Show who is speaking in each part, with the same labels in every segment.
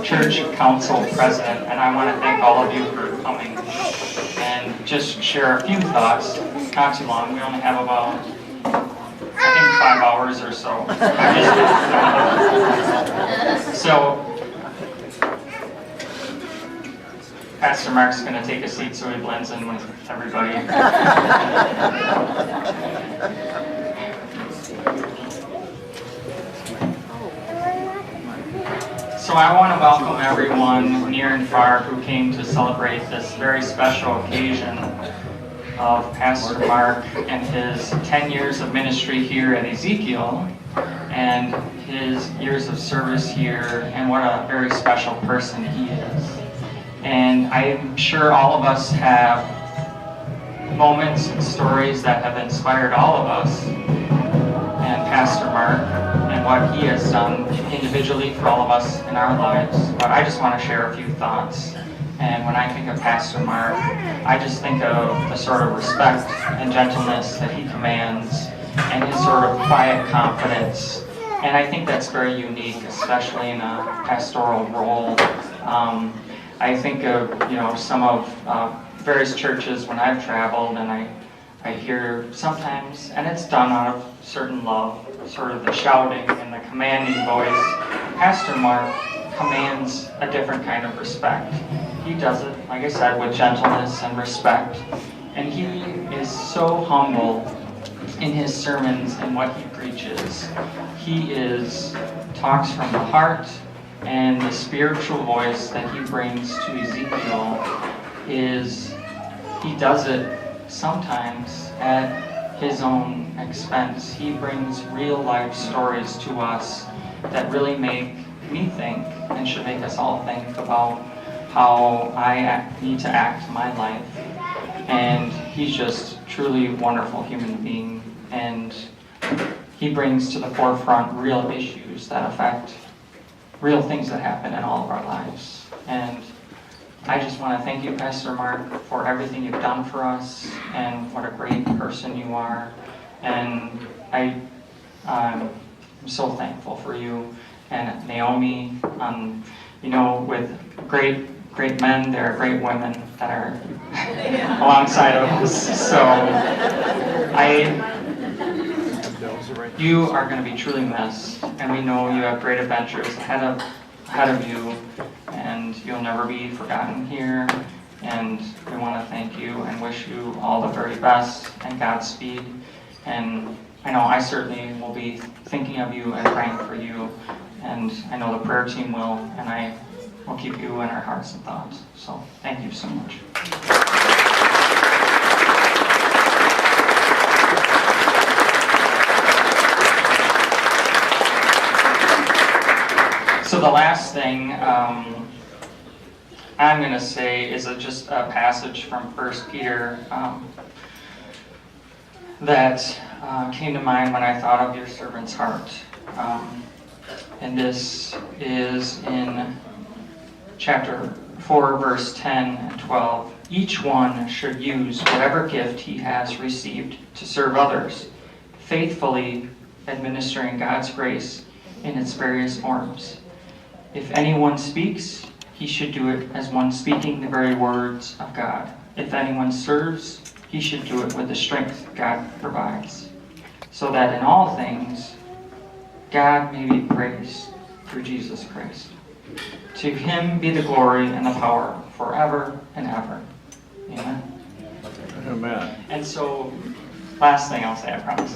Speaker 1: Church Council President, and I want to thank all of you for coming and just share a few thoughts. Not too long. We only have about, I think, 5 hours or so. So, Pastor Mark's going to take a seat so he blends in with everybody. So I want to welcome everyone near and far who came to celebrate this very special occasion of Pastor Mark and his 10 years of ministry here at Ezekiel and his years of service here, and what a very special person he is. And I'm sure all of us have moments and stories that have inspired all of us and Pastor Mark and what he has done individually for all of us in our lives. But I just want to share a few thoughts. And when I think of Pastor Mark, I just think of the sort of respect and gentleness that he commands and his sort of quiet confidence. And I think that's very unique, especially in a pastoral role. I think of, some of various churches when I've traveled, and I hear sometimes, and it's done out of certain love, sort of the shouting and the commanding voice. Pastor Mark commands a different kind of respect. He does it, like I said, with gentleness and respect. And he is so humble in his sermons and what he preaches. He talks from the heart, and the spiritual voice that he brings to Ezekiel he does it sometimes at his own expense. He brings real life stories to us that really make me think, and should make us all think about how I need to act in my life. And he's just truly a wonderful human being, and he brings to the forefront real issues that affect real things that happen in all of our lives. And I just want to thank you, Pastor Mark, for everything you've done for us, and what a great person you are. And I'm so thankful for you and Naomi. With great men, there are great women that are alongside of us. So you are going to be truly missed, and we know you have great adventures ahead of you, and you'll never be forgotten here. And we want to thank you and wish you all the very best and Godspeed. And I know I certainly will be thinking of you and praying for you, and I know the prayer team will, and I will keep you in our hearts and thoughts. So thank you so much. So the last thing I'm going to say is just a passage from 1 Peter that came to mind when I thought of your servant's heart. And this is in chapter 4, verse 10 and 12. Each one should use whatever gift he has received to serve others, faithfully administering God's grace in its various forms. If anyone speaks, he should do it as one speaking the very words of God. If anyone serves, he should do it with the strength God provides, so that in all things God may be praised through Jesus Christ. To him be the glory and the power forever and ever. Amen.
Speaker 2: Amen.
Speaker 1: And so, last thing I'll say, I promise.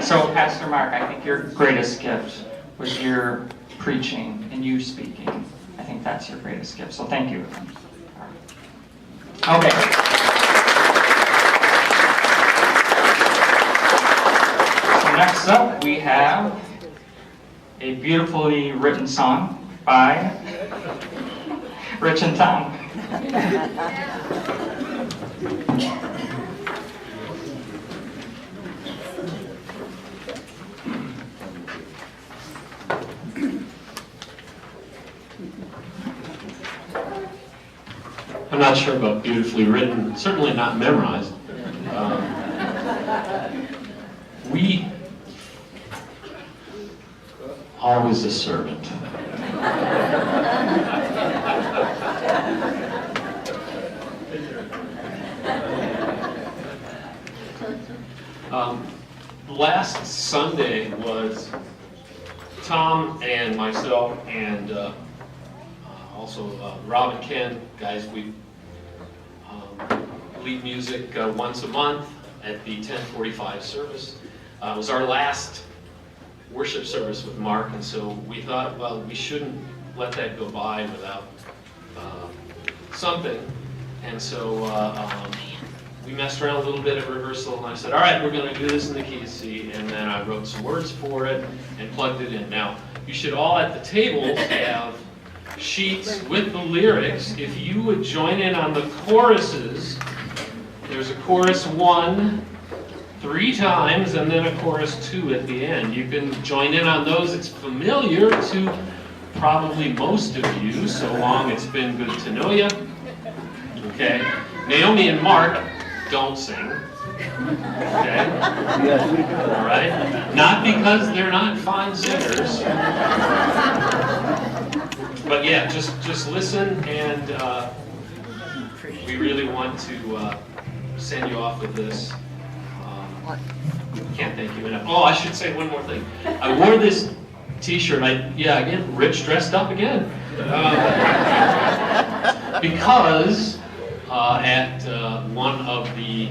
Speaker 1: So, Pastor Mark, I think your greatest gift was your preaching and you speaking. I think that's your greatest gift. So thank you. Okay. So next up we have a beautifully written song by Rich and Tom.
Speaker 3: I'm not sure about beautifully written, certainly not memorized. We always a servant. Last Sunday was Tom and myself and also Rob and Ken, guys, we lead music once a month at the 10:45 service. It was our last worship service with Mark, and so we thought, well, we shouldn't let that go by without something. And so we messed around a little bit at rehearsal, and I said, all right, we're going to do this in the key of C, and then I wrote some words for it and plugged it in. Now, you should all at the tables have sheets with the lyrics. If you would join in on the choruses, there's a chorus 1 3 times, and then a chorus 2 at the end. You can join in on those. It's familiar to probably most of you, so long it's been good to know you. Okay? Naomi and Mark don't sing. Okay? All right? Not because they're not fine singers. But yeah, just listen, and we really want to send you off with this. Can't thank you enough. Oh, I should say one more thing. I wore this T-shirt. Again, Rich dressed up again. Because at one of the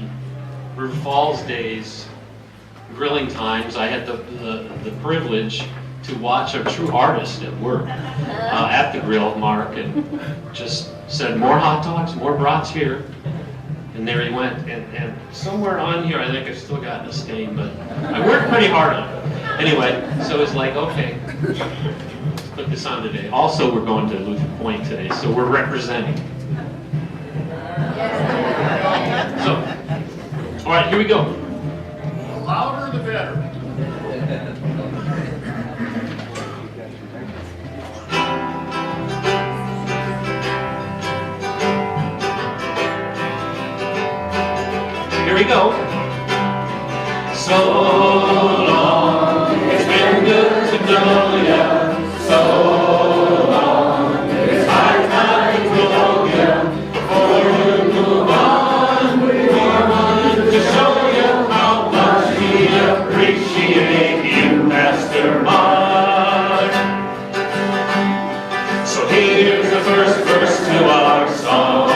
Speaker 3: River Falls Days grilling times, I had the privilege to watch a true artist at work at the grill, Mark, and just said, more hot dogs, more brats here. And there he went. And somewhere on here, I think I've still got a stain, but I worked pretty hard on it. Anyway, so it's like, okay, let's put this on today. Also, we're going to Luther Point today, so we're representing. So, all right, here we go.
Speaker 2: The louder the better.
Speaker 3: Here we go. So long, it's been good to know ya. So long, it's high time to know ya. Before you move on, we want to show you how much we appreciate you, Pastor Mark. So here's the first verse to our song.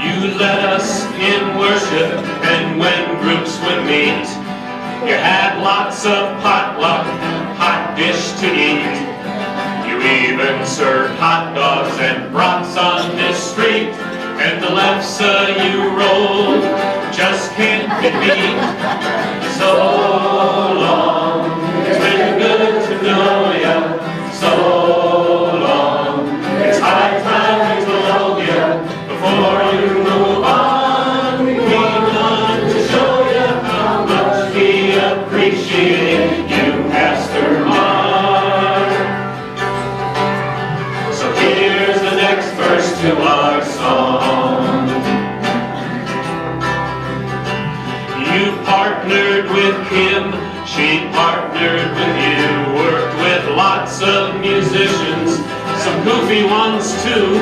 Speaker 3: You led us in worship, and when groups would meet, you had lots of potluck, hot dish to eat. You even served hot dogs and brats on this street, and the lefse you rolled just can't be beat. So long, it's been good to know ya. So long, it's high time to love ya. Before you move on, we want to show you how much we appreciate you, Pastor Mark. So here's the next verse to our song. You partnered with Kim, she partnered with you, worked with lots of musicians, some goofy ones too.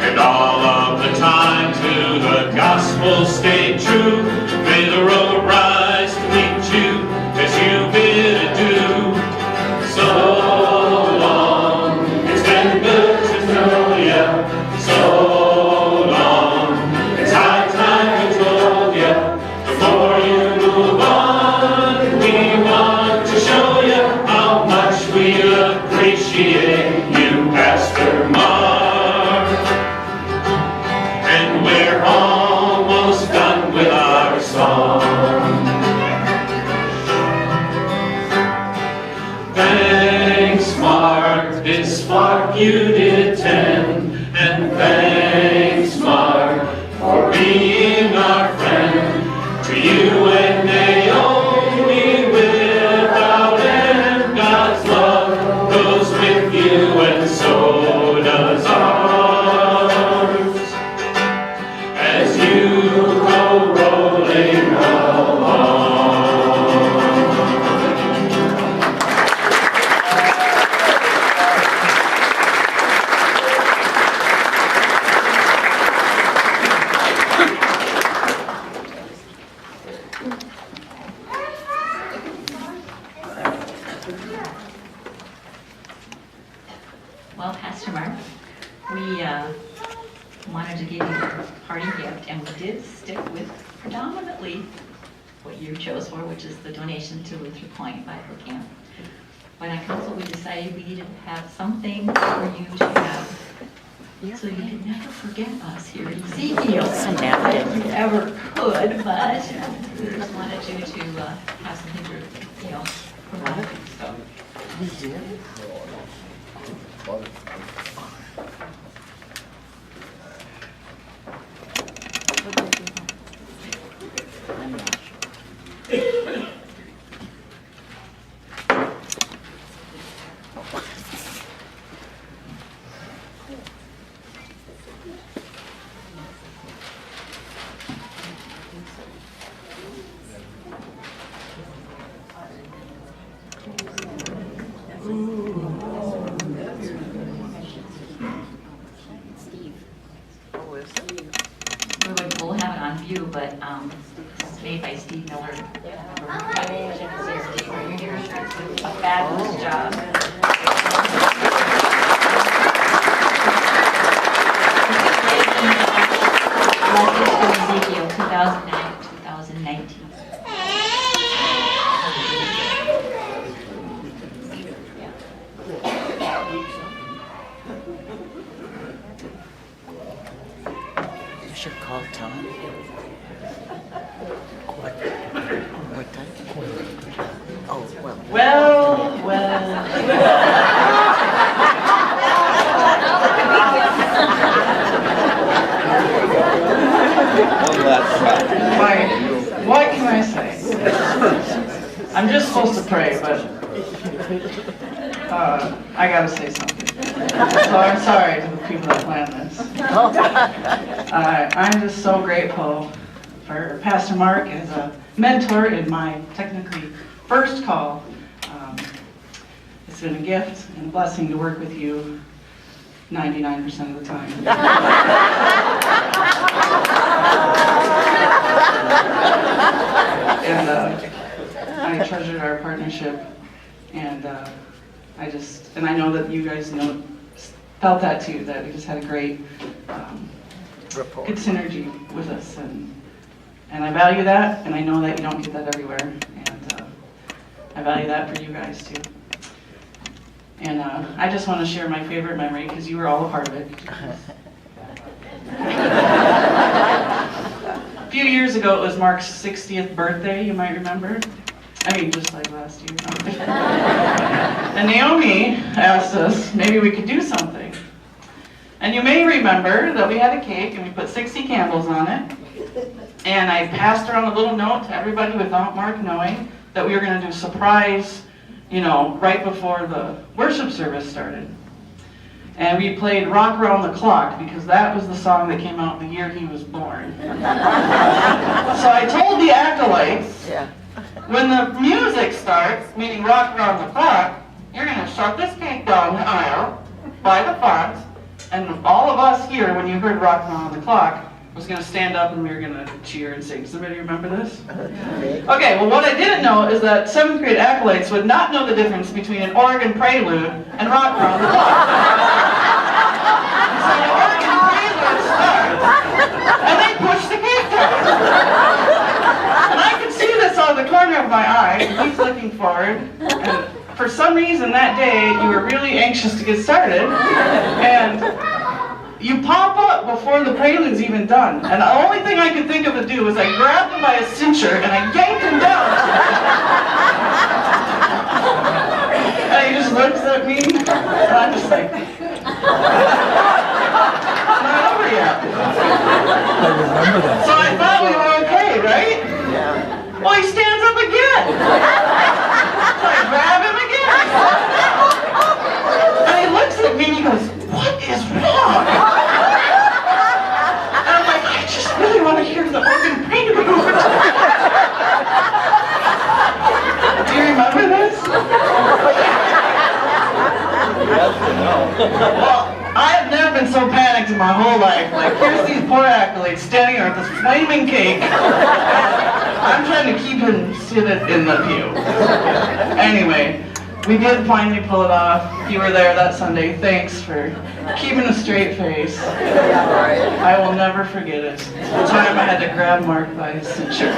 Speaker 3: And all of the time to the gospel stay true. May the road rise to meet you as you bid adieu. So long, it's been good to know ya. So long, it's high time to hold ya. Before you move on, we want to show you how much we appreciate you, Pastor Mark. We're almost done with our song. Thanks, Mark, this flock you did attend. And thanks, Mark, for being our friend. To you and Naomi, without end, God's love goes with you, and so does ours. As you go rolling along.
Speaker 4: Well, Pastor Mark, we wanted to give you a party gift, and we did stick with predominantly what you chose for, which is the donation to Luther Point Bible Camp. But at council, we decided we needed to have something for you to have, so you can never forget us here in Ezekiel. If you ever could, but we just wanted you to have something to, promote. So.
Speaker 5: We did? I'm not sure.
Speaker 4: We'll have it on view, but it's made by Steve Miller. A fabulous job. Ezekiel 2009 to 2019.
Speaker 5: You should call Tom. What time? Oh,
Speaker 6: What can I say? I'm just supposed to pray, but I gotta say something. So I'm sorry to the people that planned this. I'm just so grateful for Pastor Mark as a mentor in my technically first call. It's been a gift and a blessing to work with you 99% of the time. And I treasured our partnership, and I know that you guys felt that too, that we just had a great good synergy with us, and I value that, and I know that you don't get that everywhere, and I value that for you guys too. And I just want to share my favorite memory, because you were all a part of it. A few years ago, it was Mark's 60th birthday, you might remember. I mean, just like last year. And Naomi asked us, maybe we could do something. And you may remember that we had a cake, and we put 60 candles on it. And I passed around a little note to everybody without Mark knowing that we were going to do a surprise, right before the worship service started. And we played Rock Around the Clock, because that was the song that came out the year he was born. So I told the acolytes, when the music starts, meaning Rock Around the Clock, you're going to shut this cake down the aisle by the font, and all of us here, when you heard Rock Around the Clock, was going to stand up and we were going to cheer and sing. Does anybody remember this? Okay, well what I didn't know is that 7th grade acolytes would not know the difference between an organ prelude and Rock Around the Clock. So the organ prelude starts, and they push the cake down. And I could see this out of the corner of my eye, and he's looking forward, and for some reason that day you were really anxious to get started, and you pop up before the prelude's even done. And the only thing I could think of to do was I grabbed him by his cincher and I yanked him down. And he just looks at me, and I'm just like, not over yet. So I thought we were okay, right? Yeah. Well, he stands up again. So I grab him again. And he looks at me and he goes, "What is wrong?" And I'm like, "I just really want to hear the organ prelude." Do you remember this? Well, I have never been so panicked in my whole life. Like, here's these poor acolytes standing there with this flaming cake. I'm trying to keep him seated in the pew. Anyway, We did finally pull it off. You were there that Sunday. Thanks for keeping a straight face. I will never forget it. The time I had to grab Mark by his cincher.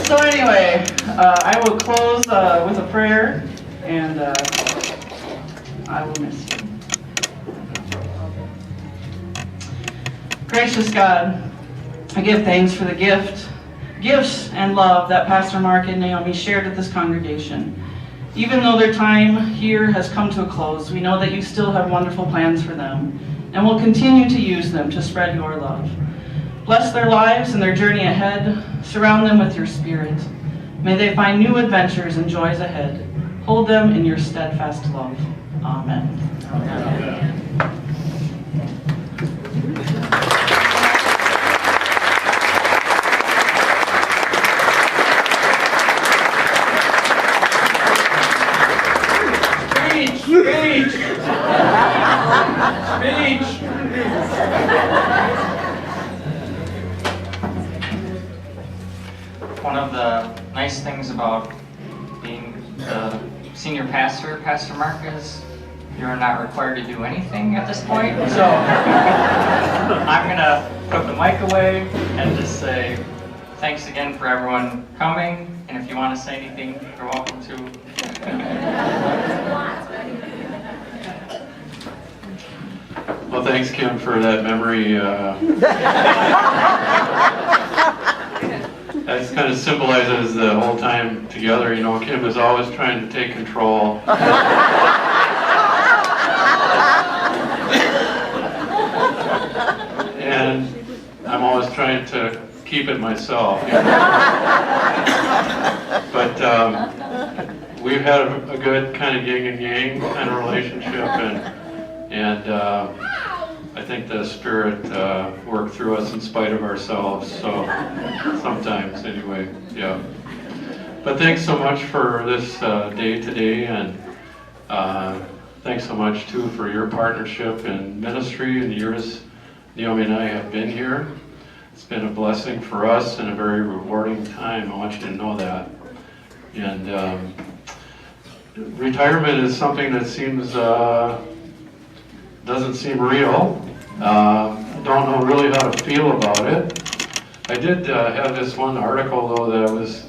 Speaker 6: So anyway, I will close with a prayer, and I will miss you. Gracious God, I give thanks for the gifts and love that Pastor Mark and Naomi shared with this congregation. Even though their time here has come to a close, we know that you still have wonderful plans for them and will continue to use them to spread your love. Bless their lives and their journey ahead. Surround them with your spirit. May they find new adventures and joys ahead. Hold them in your steadfast love. Amen.
Speaker 2: Amen.
Speaker 6: Speech!
Speaker 1: One of the nice things about being the senior pastor, Pastor Mark, is you're not required to do anything at this point. So I'm gonna put the mic away and just say thanks again for everyone coming. And if you want to say anything, you're welcome to.
Speaker 7: Well, thanks, Kim, for that memory. That kind of symbolizes the whole time together. You know, Kim is always trying to take control. And I'm always trying to keep it myself. You know? But we've had a good kind of yin and yang kind of relationship, and I think the Spirit worked through us in spite of ourselves, so sometimes anyway, yeah. But thanks so much for this day today, and thanks so much too for your partnership in ministry in the years Naomi and I have been here. It's been a blessing for us and a very rewarding time. I want you to know that. And retirement is something that seems doesn't seem real. Don't know really how to feel about it. I did have this one article though that I was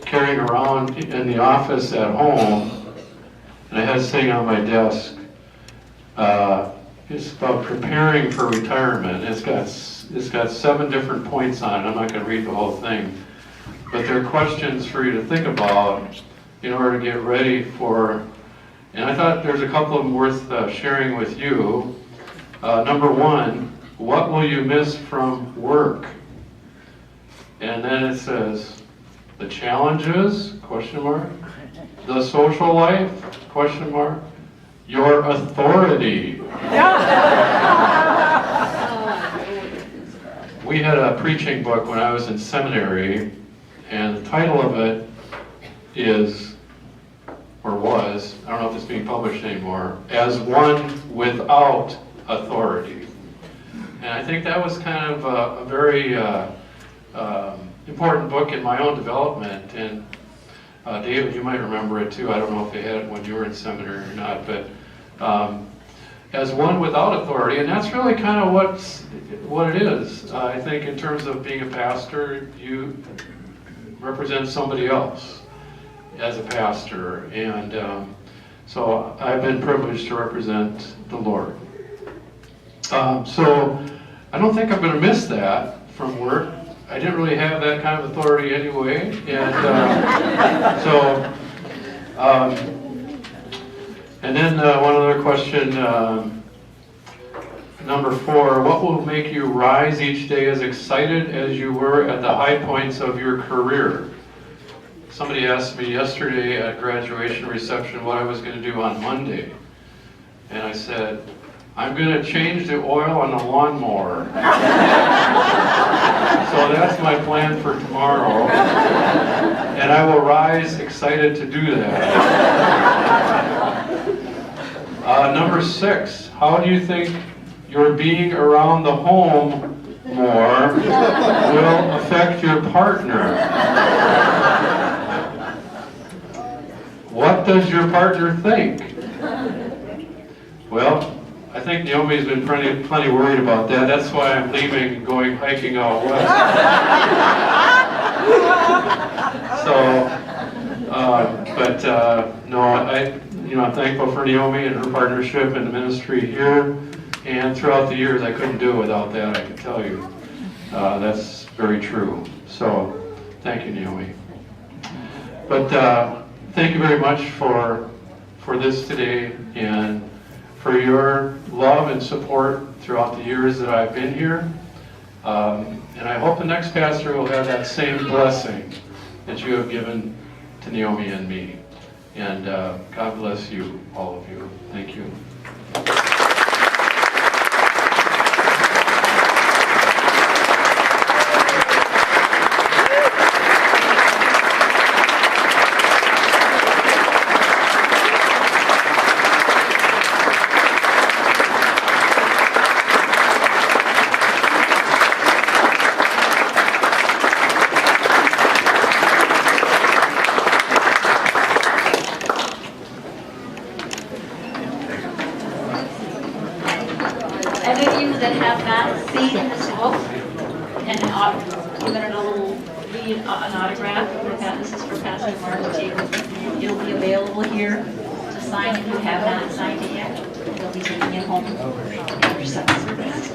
Speaker 7: carrying around in the office at home, and I had this thing on my desk. It's about preparing for retirement. It's got 7 different points on it. I'm not going to read the whole thing, but they're questions for you to think about in order to get ready for. And I thought there's a couple of them worth sharing with you. Number 1, what will you miss from work? And then it says, the challenges, question mark, the social life, question mark, your authority. We had a preaching book when I was in seminary, and the title of it is, or was, I don't know if it's being published anymore, As One Without Authority. And I think that was kind of a very important book in my own development. And David, you might remember it too. I don't know if they had it when you were in seminary or not, but as one without authority, and that's really kind of what it is. I think in terms of being a pastor, you represent somebody else as a pastor, and so I've been privileged to represent the Lord. So I don't think I'm going to miss that from work. I didn't really have that kind of authority anyway, and and then one other question, number 4, what will make you rise each day as excited as you were at the high points of your career? Somebody asked me yesterday at graduation reception what I was going to do on Monday, and I said, I'm going to change the oil on the lawnmower. So that's my plan for tomorrow, and I will rise excited to do that. Number 6, how do you think your being around the home more will affect your partner. What does your partner think? Well, I think Naomi's been plenty worried about that. That's why I'm leaving and going hiking out west. No, I'm thankful for Naomi and her partnership in the ministry here, and throughout the years, I couldn't do it without that, I can tell you. That's very true. So, thank you, Naomi. But thank you very much for this today, and for your love and support throughout the years that I've been here. And I hope the next pastor will have that same blessing that you have given to Naomi and me. And God bless you, all of you. Thank you.
Speaker 4: Any of you that have not seen this book and given it a little read, an autograph, this is for Pastor Mark to take with him. It'll be available here to sign if you have not signed it yet. He'll be taking it home after Sunday service.